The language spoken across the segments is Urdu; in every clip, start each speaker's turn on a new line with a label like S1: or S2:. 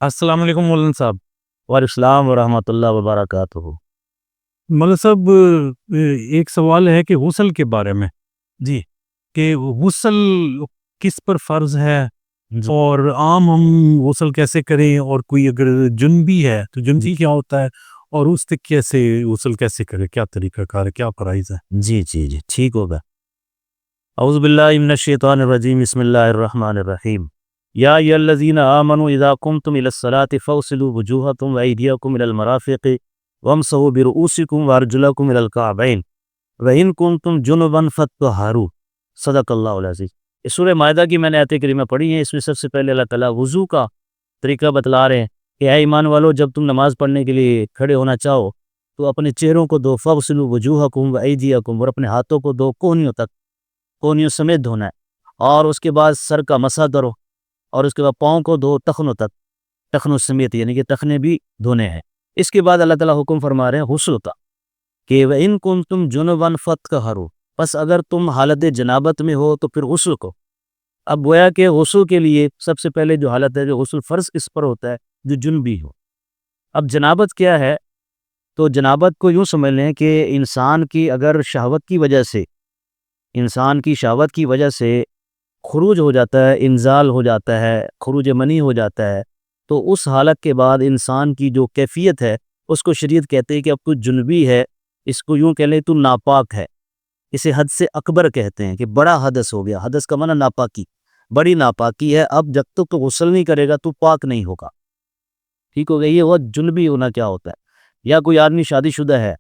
S1: السلام علیکم مولانا صاحب۔
S2: وعلیکم السلام ورحمۃ اللہ وبرکاتہ۔
S1: مولانا صاحب، ایک سوال ہے کہ غسل کے بارے میں،
S2: جی
S1: کہ غسل کس پر فرض ہے،
S2: جی
S1: اور عام ہم غسل کیسے کریں، اور کوئی اگر جنبی ہے تو
S2: جی
S1: جنبی کیا ہوتا ہے، اور اس سے کیسے غسل کیسے کرے، کیا طریقہ کار ہے، کیا فرائض ہے؟
S2: جی جی جی ٹھیک ہوگا۔ اعوذ باللہ من الشیطان الرجیم، بسم اللہ الرحمن الرحیم۔ یا ایھا الذین آمنوا اذا قمتم الی الصلاۃ فاغسلوا وجوہکم وایدیکم الی المرافق وامسحوا برؤوسکم وارجلکم الی الکعبین وان کنتم جنبا فاطہروا۔ صدق اللہ العظیم۔ اس سورہ مائدہ کی میں نے آیت کریمہ پڑھی ہیں۔ اس میں سب سے پہلے اللہ تعالیٰ وضو کا طریقہ بتلا رہے ہیں کہ اے ایمان والو، جب تم نماز پڑھنے کے لیے کھڑے ہونا چاہو تو اپنے چہروں کو دو، فاغسلوا وجوہکم وایدیکم، اور اپنے ہاتھوں کو دو کونیوں تک، کونیوں سمیت دھونا ہے، اور اس کے بعد سر کا مسح کرو، اور اس کے بعد پاؤں کو دو ٹخنوں تک، ٹخنوں سمیت، یعنی کہ ٹخنے بھی دھونے ہیں۔ اس کے بعد اللہ تعالیٰ حکم فرما رہے ہیں غسل کا، کہ وَإِن كُنتُمْ جُنُبًا فَاطَّهِرُوا، پس اگر تم حالت جنابت میں ہو تو پھر غسل کو۔ اب گویا کہ غسل کے لیے سب سے پہلے جو حالت ہے، جو غسل فرض اس پر ہوتا ہے جو جنبی ہو۔ اب جنابت کیا ہے؟ تو جنابت کو یوں سمجھ لیں کہ انسان کی اگر شہوت کی وجہ سے، انسان کی شہوت کی وجہ سے خروج ہو جاتا ہے، انزال ہو جاتا ہے، خروج منی ہو جاتا ہے، تو اس حالت کے بعد انسان کی جو کیفیت ہے اس کو شریعت کہتے ہیں کہ اب تو جنبی ہے، اس کو یوں کہہ لیں تو ناپاک ہے۔ اسے حد سے اکبر کہتے ہیں کہ بڑا حدث ہو گیا۔ حدث کا معنی ناپاکی، بڑی ناپاکی ہے۔ اب جب تک تو غسل نہیں کرے گا تو پاک نہیں ہوگا۔ ٹھیک ہو گیا؟ یہ وہ جنبی ہونا کیا ہوتا ہے۔ یا کوئی آدمی شادی شدہ ہے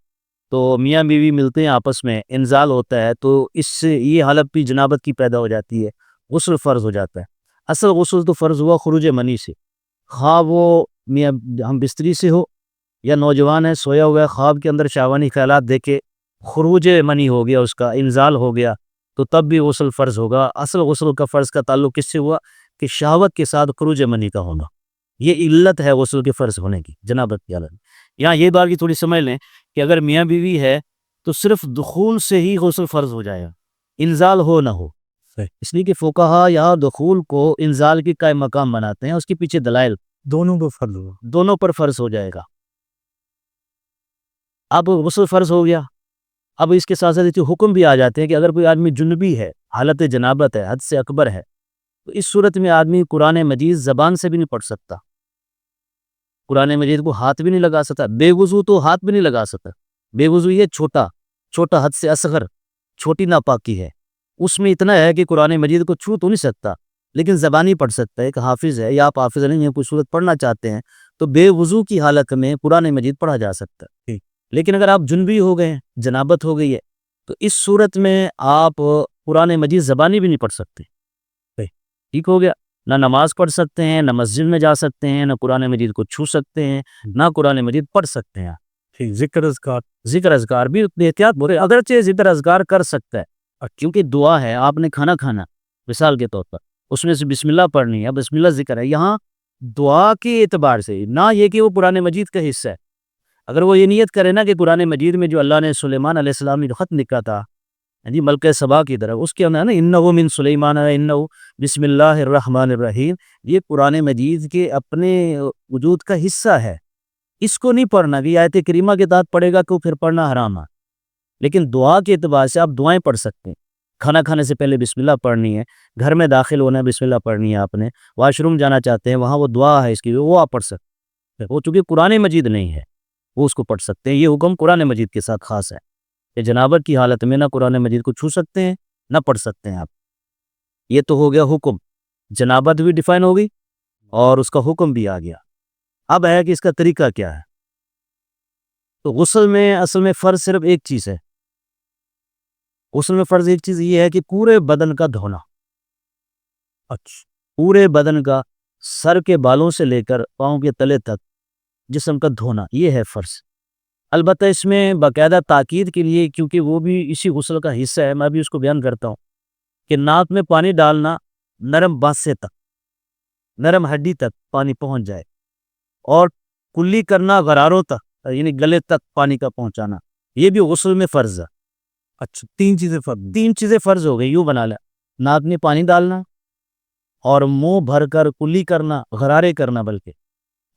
S2: تو میاں بیوی ملتے ہیں، آپس میں انزال ہوتا ہے، تو اس سے یہ حالت بھی جنابت کی پیدا ہو جاتی ہے، غسل فرض ہو جاتا ہے۔ اصل غسل تو فرض ہوا خروج منی سے، خواہ وہ میاں ہم بستری سے ہو، یا نوجوان ہے سویا ہوا ہے، خواب کے اندر شہوانی خیالات دیکھے خروج منی ہو گیا، اس کا انزال ہو گیا، تو تب بھی غسل فرض ہوگا۔ اصل غسل کا فرض کا تعلق کس سے ہوا؟ کہ شہوت کے ساتھ خروج منی کا ہونا، یہ علت ہے غسل کے فرض ہونے کی، جنابت کی حالت۔ یہاں یہ بات بھی تھوڑی سمجھ لیں کہ اگر میاں بیوی ہے تو صرف دخول سے ہی غسل فرض ہو جائے گا، انزال ہو نہ ہو۔ اس لیے کہ فقہا یہاں دخول کو انزال کی قائم مقام بناتے ہیں، اس کے پیچھے دلائل
S1: دونوں کو فرض ہو۔
S2: دونوں پر فرض ہو جائے گا۔ اب غسل فرض ہو گیا، اب اس کے ساتھ ساتھ حکم بھی آ جاتے ہیں کہ اگر کوئی آدمی جنبی ہے، حالت جنابت ہے، حد سے اکبر ہے، تو اس صورت میں آدمی قرآن مجید زبان سے بھی نہیں پڑھ سکتا، قرآن مجید کو ہاتھ بھی نہیں لگا سکتا، بے وضو تو ہاتھ بھی نہیں لگا سکتا۔ بے وضو یہ چھوٹا حد سے اصغر، چھوٹی ناپاکی ہے۔ اس میں اتنا ہے کہ قرآن مجید کو چھو تو نہیں سکتا، لیکن زبانی پڑھ سکتا ہے۔ ایک حافظ ہے، یا آپ حافظ نہیں ہیں، کوئی صورت پڑھنا چاہتے ہیں تو بے وضو کی حالت میں قرآن مجید پڑھا جا سکتا ہے۔ لیکن اگر آپ جنبی ہو گئے ہیں، جنابت ہو گئی ہے، تو اس صورت میں آپ قرآن مجید زبانی بھی نہیں پڑھ سکتے۔ ٹھیک ہو گیا؟ نہ نماز پڑھ سکتے ہیں، نہ مسجد میں جا سکتے ہیں، نہ قرآن مجید کو چھو سکتے ہیں، نہ قرآن مجید پڑھ سکتے ہیں۔
S1: ٹھیک، ذکر اذکار۔
S2: ذکر اذکار بھی احتیاط بولے، اگرچہ ذکر اذکار کر سکتا ہے، کیونکہ دعا ہے، آپ نے کھانا کھانا مثال کے طور پر، اس میں سے بسم اللہ پڑھنی ہے، بسم اللہ ذکر ہے۔ یہاں دعا کے اعتبار سے، نہ یہ کہ وہ قرآن مجید کا حصہ ہے۔ اگر وہ یہ نیت کرے نا کہ قرآن مجید میں جو اللہ نے سلیمان علیہ السلام نے خط لکھا تھا جی ملکہ سبا کی طرف، اس کے اندر نا انہ من سلیمان انہ بسم اللہ الرحمن الرحیم، یہ قرآن مجید کے اپنے وجود کا حصہ ہے، اس کو نہیں پڑھنا کہ آیت کریمہ کے تحت پڑھے گا تو پھر پڑھنا حرام ہے۔ لیکن دعا کے اعتبار سے آپ دعائیں پڑھ سکتے ہیں۔ کھانا کھانے سے پہلے بسم اللہ پڑھنی ہے، گھر میں داخل ہونا ہے بسم اللہ پڑھنی ہے، آپ نے واش روم جانا چاہتے ہیں وہاں وہ دعا ہے اس کی، وہ آپ پڑھ سکتے ہیں۔ وہ چونکہ قرآن مجید نہیں ہے، وہ اس کو پڑھ سکتے ہیں۔ یہ حکم قرآن مجید کے ساتھ خاص ہے کہ جنابت کی حالت میں نہ قرآن مجید کو چھو سکتے ہیں، نہ پڑھ سکتے ہیں آپ۔ یہ تو ہو گیا حکم، جنابت بھی ڈیفائن ہو گئی اور اس کا حکم بھی آ گیا۔ اب ہے کہ اس کا طریقہ کیا ہے۔ تو غسل میں اصل میں فرض صرف ایک چیز ہے، غسل میں فرض ایک چیز یہ ہے کہ پورے بدن کا دھونا،
S1: اچھا،
S2: پورے بدن کا، سر کے بالوں سے لے کر پاؤں کے تلے تک جسم کا دھونا، یہ ہے فرض۔ البتہ اس میں باقاعدہ تاکید کے لیے، کیونکہ وہ بھی اسی غسل کا حصہ ہے، میں بھی اس کو بیان کرتا ہوں کہ ناک میں پانی ڈالنا نرم باسے تک، نرم ہڈی تک پانی پہنچ جائے، اور کلی کرنا غراروں تک، یعنی گلے تک پانی کا پہنچانا، یہ بھی غسل میں فرض ہے۔
S1: اچھا، تین چیزیں فرض۔
S2: تین چیزیں فرض ہو گئی، یوں بنا لیں، ناک میں پانی ڈالنا، اور منہ بھر کر کلی کرنا، غرارے کرنا، بلکہ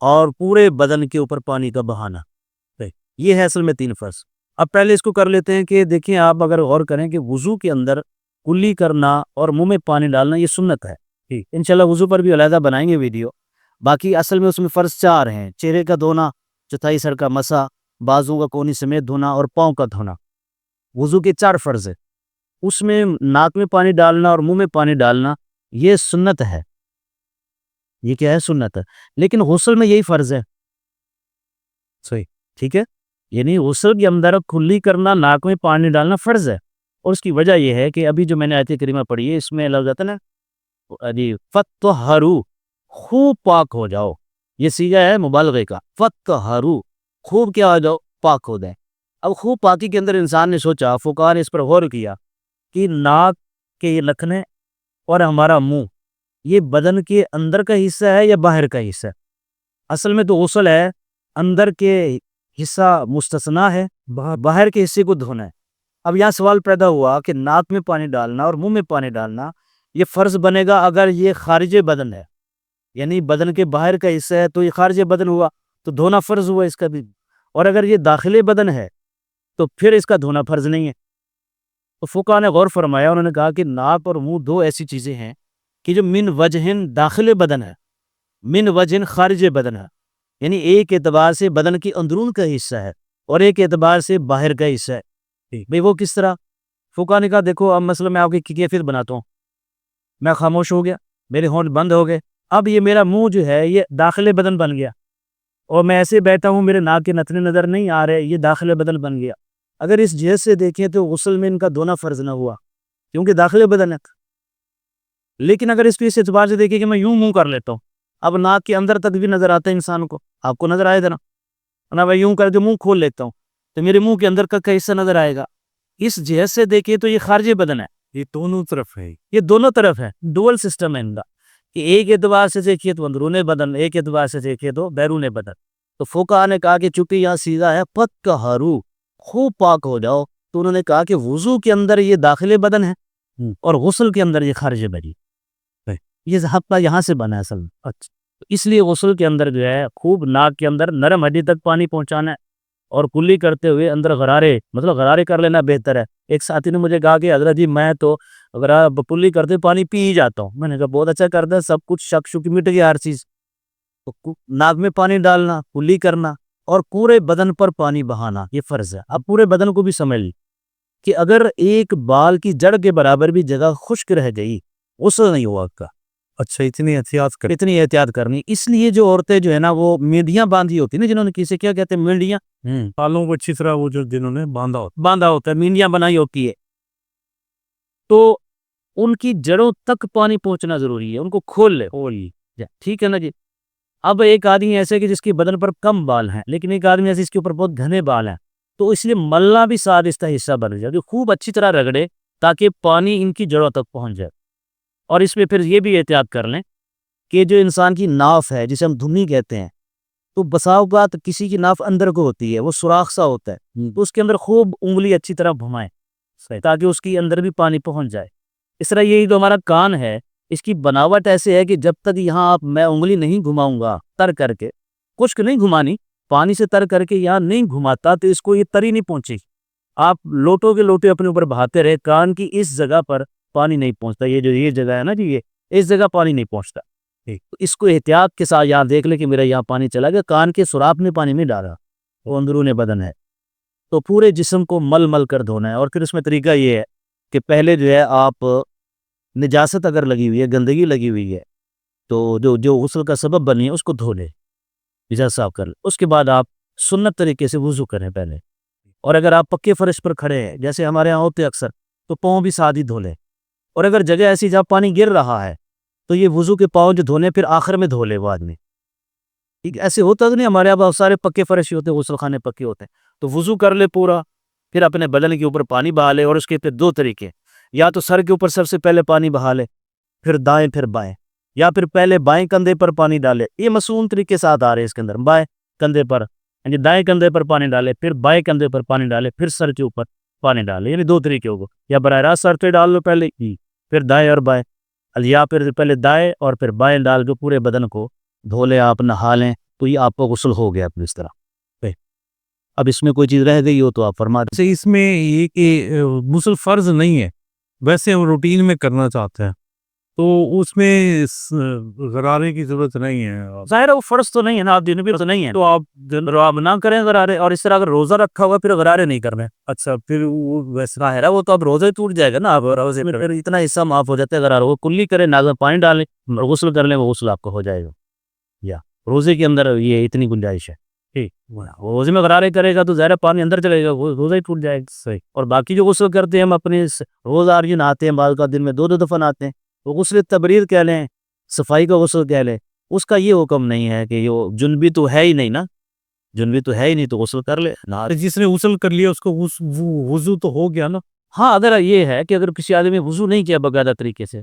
S2: اور پورے بدن کے اوپر پانی کا بہانا. یہ ہے اصل میں 3 فرض. اب پہلے اس کو کر لیتے ہیں کہ دیکھیں آپ اگر غور کریں کہ وضو کے اندر کلی کرنا اور منہ میں پانی ڈالنا یہ سنت ہے. انشاءاللہ وضو پر بھی علیحدہ بنائیں گے ویڈیو. باقی اصل میں اس میں فرض 4 ہیں. چہرے کا دھونا، چوتھائی سر کا مسح، بازو کا کونی سمیت دھونا اور پاؤں کا دھونا. وضو کے 4 فرض ہے. اس میں ناک میں پانی ڈالنا اور منہ میں پانی ڈالنا یہ سنت ہے. یہ کیا ہے؟ سنت ہے. لیکن غسل میں یہی فرض ہے. صحیح، ٹھیک ہے. یعنی غسل کے اندر کلی کرنا، ناک میں پانی ڈالنا فرض ہے. اور اس کی وجہ یہ ہے کہ ابھی جو میں نے آیت کریمہ پڑھی ہے اس میں لفظ آتا ہے نا جی فَطَّهَّرُوا، خوب پاک ہو جاؤ. یہ صیغہ ہے مبالغے کا. فَطَّهَّرُوا، خوب کیا ہو جاؤ؟ پاک ہو جائیں. اب خوب پاکی کے اندر انسان نے سوچا، فقہاء نے اس پر غور کیا کہ ناک کے یہ نتھنے اور ہمارا منہ یہ بدن کے اندر کا حصہ ہے یا باہر کا حصہ ہے؟ اصل میں تو غسل ہے اندر کے حصہ مستثنا ہے، باہر کے حصے کو دھونا ہے. اب یہاں سوال پیدا ہوا کہ ناک میں پانی ڈالنا اور منہ میں پانی ڈالنا یہ فرض بنے گا اگر یہ خارج بدن ہے، یعنی بدن کے باہر کا حصہ ہے تو یہ خارج بدن ہوا تو دھونا فرض ہوا اس کا بھی. اور اگر یہ داخل بدن ہے تو پھر اس کا دھونا فرض نہیں ہے. تو فقہاء نے غور فرمایا، انہوں نے کہا کہ ناک اور منہ 2 ایسی چیزیں ہیں کہ جو من وجہن داخل بدن ہے، من وجہن خارج بدن ہے. یعنی ایک اعتبار سے بدن کی اندرون کا حصہ ہے اور ایک اعتبار سے باہر کا حصہ ہے. بھئی وہ کس طرح؟ فقہاء نے کہا دیکھو اب مثلا میں آپ کی کیفیت بناتا ہوں. میں خاموش ہو گیا، میرے ہونٹ بند ہو گئے. اب یہ میرا منہ جو ہے یہ داخل بدن بن گیا، اور میں ایسے بیٹھا ہوں میرے ناک کے نتنے نظر نہیں آ رہے، یہ داخل بدن بن گیا. اگر اس جہت سے دیکھیں تو غسل میں ان کا دھونا فرض نہ ہوا کیونکہ داخل بدن ہے. لیکن اگر اس کو اس اعتبار سے دیکھیں کہ میں یوں منہ کر لیتا ہوں، اب ناک کے اندر تک بھی نظر آتا ہے انسان کو، آپ کو نظر آئے نا، میں یوں کر کے منہ کھول لیتا ہوں تو میرے منہ کے اندر کا حصہ نظر آئے گا. اس جہت سے دیکھیں تو یہ خارج بدن ہے.
S1: یہ دونوں طرف ہے،
S2: یہ دونوں طرف ہے، ڈوئل سسٹم ہے ان کا کہ ایک اعتبار سے دیکھیے تو اندرون بدن، ایک اعتبار سے دیکھیے تو بیرون بدن. تو فقہاء نے کہا کہ چونکہ یہاں سیدھا ہے فَطَّهَّرُوا، خوب پاک ہو جاؤ، تو انہوں نے کہا کہ وضو کے اندر یہ داخل بدن ہے اور غسل کے اندر یہ خارج بدن. یہ ضابطہ یہاں سے بنا ہے اصل میں. اچھا، اس لیے غسل کے اندر جو ہے خوب ناک کے اندر نرم ہڈی تک پانی پہنچانا ہے اور کلی کرتے ہوئے اندر غرارے، مطلب غرارے کر لینا بہتر ہے. ایک ساتھی نے مجھے کہا کہ حضرت جی میں تو اگر آپ کلی کرتے پانی پی ہی جاتا ہوں. میں نے کہا بہت اچھا کرتا ہے، سب کچھ شک شک مٹ گیا ہر چیز. تو ناک میں پانی ڈالنا، کلی کرنا اور پورے بدن پر پانی بہانا یہ فرض ہے. اب پورے بدن کو بھی سمجھ لی کہ اگر ایک بال کی جڑ کے برابر بھی جگہ خشک رہ گئی غسل نہیں ہوا کا.
S1: اچھا اتنی
S2: احتیاط کرنی. اس لیے جو عورتیں جو ہے نا وہ مینڈیاں باندھی ہوتی نا، جنہوں نے کسی کیا کہتے ہیں مینڈیاں،
S1: بالوں کو اچھی طرح وہ جو جنہوں نے
S2: باندھا ہوتا ہے، مینڈیاں بنائی ہوتی ہے، تو ان کی جڑوں تک پانی پہنچنا ضروری ہے. ان کو کھول لے، ٹھیک ہے نا جی. اب ایک آدمی ایسے کہ جس کی بدن پر کم بال ہیں، لیکن ایک آدمی ایسے اس کے اوپر بہت گھنے بال ہیں، تو اس لیے ملنا بھی سادستہ حصہ بن جائے، خوب اچھی طرح رگڑے تاکہ پانی ان کی جڑوں تک پہنچ جائے. اور اس میں پھر یہ بھی احتیاط کر لیں کہ جو انسان کی ناف ہے جسے ہم دھنی کہتے ہیں، تو بسا اوقات کسی کی ناف اندر کو ہوتی ہے، وہ سوراخ سا ہوتا ہے، تو اس کے اندر خوب انگلی اچھی طرح گھمائیں تاکہ اس کی اندر بھی پانی پہنچ جائے. اس طرح یہی جو ہمارا کان ہے اس کی بناوٹ ایسے ہے کہ جب تک یہاں آپ میں انگلی نہیں گھماؤں گا تر کر کے، خشک نہیں گھمانی، پانی سے تر کر کے یہاں نہیں گھماتا تو اس کو یہ تری نہیں پہنچے. آپ لوٹوں کے لوٹے اپنے اوپر بہاتے رہے، کان کی اس جگہ پر پانی نہیں پہنچتا. یہ جو یہ جگہ ہے نا جی، یہ اس جگہ پانی نہیں پہنچتا. اس کو احتیاط کے ساتھ یہاں دیکھ لے کہ میرا یہاں پانی چلا گیا، کان کے سوراخ میں پانی نہیں ڈالا، وہ اندرون بدن ہے. تو پورے جسم کو مل مل کر دھونا ہے. اور پھر اس میں طریقہ یہ ہے کہ پہلے جو ہے آپ نجاست اگر لگی ہوئی ہے، گندگی لگی ہوئی ہے، تو جو غسل کا سبب بنی ہے اس کو دھو لے، نجاست صاف کر لے. اس کے بعد آپ سنت طریقے سے وضو کریں پہلے. اور اگر آپ پکے فرش پر کھڑے ہیں جیسے ہمارے یہاں ہوتے اکثر، تو پاؤں بھی ساتھ ہی دھو لیں. اور اگر جگہ ایسی جہاں پانی گر رہا ہے تو یہ وضو کے پاؤں جو دھونے پھر آخر میں دھو لے وہ آدمی. ٹھیک، ایسے ہوتا تو نہیں، ہمارے یہاں بہت سارے پکے فرش ہوتے ہیں، غسل خانے پکے ہوتے ہیں، تو وضو کر لے پورا، پھر اپنے بدن کے اوپر پانی بہا لے. اور اس کے پھر 2 طریقے، یا تو سر کے اوپر سب سے پہلے پانی بہا لے، پھر دائیں پھر بائیں، یا پھر پہلے بائیں کندھے پر پانی ڈالے. یہ مصون طریقے ساتھ آ رہے ہیں اس کے اندر. بائیں کندھے پر، یعنی دائیں کندھے پر پانی ڈالے، پھر بائیں کندھے پر پانی ڈالے، پھر سر کے اوپر پانی ڈالے. یعنی 2 طریقے ہوگا، یا براہ راست سر پہ ڈال لو پہلے پھر دائیں اور بائیں، یا پھر پہلے دائیں اور پھر بائیں ڈال کے پورے بدن کو دھو لیں، آپ نہا لیں. تو یہ آپ کا غسل ہو گیا اپنی اس طرح. اب اس میں کوئی چیز رہ گئی ہو تو آپ فرما دیں.
S1: اس میں یہ کہ غسل فرض نہیں ہے، ویسے ہم روٹین میں کرنا چاہتے ہیں تو اس میں غرارے کی ضرورت نہیں ہے.
S2: ظاہر ہے وہ فرض تو نہیں ہے نا، آپ دن بھی تو نہیں ہے
S1: تو آپ
S2: آپ نہ کریں غرارے. اور اس طرح اگر روزہ رکھا ہوا پھر غرارے نہیں کرنے.
S1: اچھا پھر وہ ویسے
S2: ظاہر ہے وہ تو اب روزہ ہی ٹوٹ جائے گا نا. آپ روزے میں پھر اتنا حصہ معاف ہو جاتا ہے. غرار وہ کلی کرے، نازل پانی ڈالیں، غسل کر لیں، وہ غسل آپ کو ہو جائے گا. یا روزے کے اندر یہ اتنی گنجائش ہے. روزے میں غرارے کرے گا تو ظاہر پانی اندر چلے گا، وہ روزہ ہی ٹوٹ جائے گا.
S1: صحیح.
S2: اور باقی جو غسل کرتے ہیں ہم اپنے روزہ جو نہاتے ہیں، بعض کا دن میں 2 دفعہ نہاتے ہیں، وہ غسل تبریر کہہ لیں، صفائی کا غسل کہہ لیں. اس کا یہ حکم نہیں ہے کہ یہ جنبی تو ہے ہی نہیں نا، جنبی تو ہے ہی نہیں تو غسل کر لے.
S1: جس نے غسل کر لیا اس کو وضو تو ہو گیا نا.
S2: ہاں اگر یہ ہے کہ اگر کسی آدمی وضو نہیں کیا باقاعدہ طریقے سے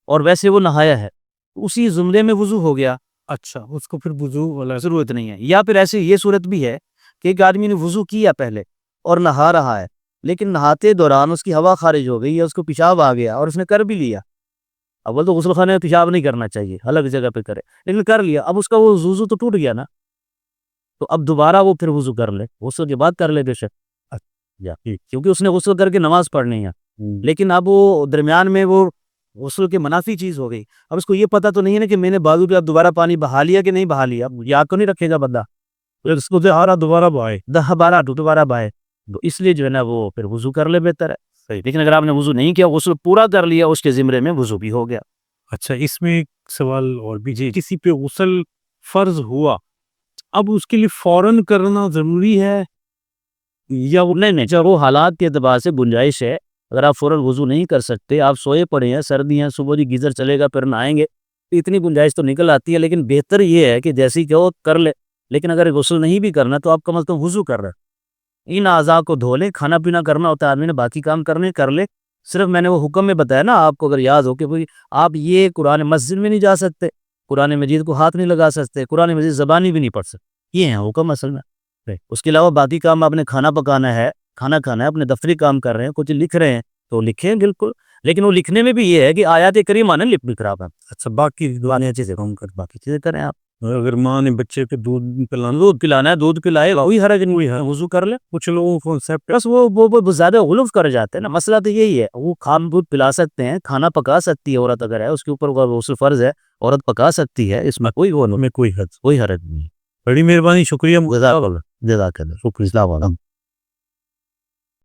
S2: اور ویسے وہ نہایا ہے، اسی زمرے میں وضو ہو گیا.
S1: اچھا اس کو پھر وضو والا
S2: ضرورت نہیں ہے. یا پھر ایسے یہ صورت بھی ہے کہ ایک آدمی نے وضو کیا پہلے اور نہا رہا ہے، لیکن نہاتے دوران اس کی ہوا خارج ہو گئی یا اس کو پیشاب آ گیا اور اس نے کر بھی لیا. اول تو غسل خانے میں پیشاب نہیں کرنا چاہیے، الگ جگہ پہ کرے، لیکن کر لیا. اب اس کا وہ وضو تو ٹوٹ گیا نا، تو اب دوبارہ وہ پھر وضو کر لے، غسل کے بعد کر لے بے شک. کیونکہ اس نے غسل کر کے نماز پڑھنی ہے، لیکن اب وہ درمیان میں وہ غسل کے منافی چیز ہو گئی. اب اس کو یہ پتہ تو نہیں ہے نا کہ میں نے بازو پہ اب دوبارہ پانی بہا لیا کہ نہیں بہا لیا. اب یاد تو نہیں رکھے گا بندہ،
S1: اس کو دوبارہ بہائے
S2: 10-12 دوبارہ بہائے. تو اس لیے جو ہے نا وہ پھر وضو کر لے بہتر ہے. لیکن اگر آپ نے وضو نہیں کیا، غسل پورا کر لیا، اس کے زمرے میں وضو بھی ہو گیا.
S1: اچھا اس میں ایک سوال اور بھی، کسی پہ غسل فرض ہوا، اب اس کے لیے فوراً کرنا ضروری ہے یا
S2: نہیں وہ حالات کے اعتبار سے گنجائش ہے. اگر آپ فوراً وضو نہیں کر سکتے، آپ سوئے پڑے ہیں، سردی ہیں، صبح جی گیزر چلے گا پھر نہائیں گے، اتنی گنجائش تو نکل آتی ہے. لیکن بہتر یہ ہے کہ جیسی کہ وہ کر لے. لیکن اگر غسل نہیں بھی کرنا تو آپ کم از کم وضو کر رہے، ان اعضاء کو دھو لیں. کھانا پینا کرنا ہوتا ہے آدمی نے، باقی کام کرنے کر لے. صرف میں نے وہ حکم میں بتایا نا آپ کو، اگر یاد ہو کہ بھئی آپ یہ قرآن مسجد میں نہیں جا سکتے، قرآن مجید کو ہاتھ نہیں لگا سکتے، قرآن مجید زبانی بھی نہیں پڑھ سکتے، یہ ہیں حکم اصل میں. اس کے علاوہ باقی کام آپ نے کھانا پکانا ہے، کھانا کھانا ہے، اپنے دفتری کام کر رہے ہیں، کچھ لکھ رہے ہیں تو لکھیں بالکل. لیکن وہ لکھنے میں بھی یہ ہے کہ آیات کریمہ نہ لکھ بھی خراب ہے.
S1: اچھا باقی
S2: باقی چیزیں کریں آپ.
S1: اگر ماں نے بچے کو دودھ
S2: پلانا ہے، دودھ پلائے، وہی حرج نہیں ہے، وضو کر لے.
S1: کچھ لوگوں کو
S2: بس وہ زیادہ غلف کر جاتے ہیں نا. مسئلہ تو یہی ہے، وہ کھان دودھ پلا سکتے ہیں، کھانا پکا سکتی ہے عورت، اگر ہے اس کے اوپر غسل فرض ہے، عورت پکا سکتی ہے، اس میں کوئی حرج نہیں.
S1: بڑی مہربانی، شکریہ.
S2: جزاک اللہ. شکریہ.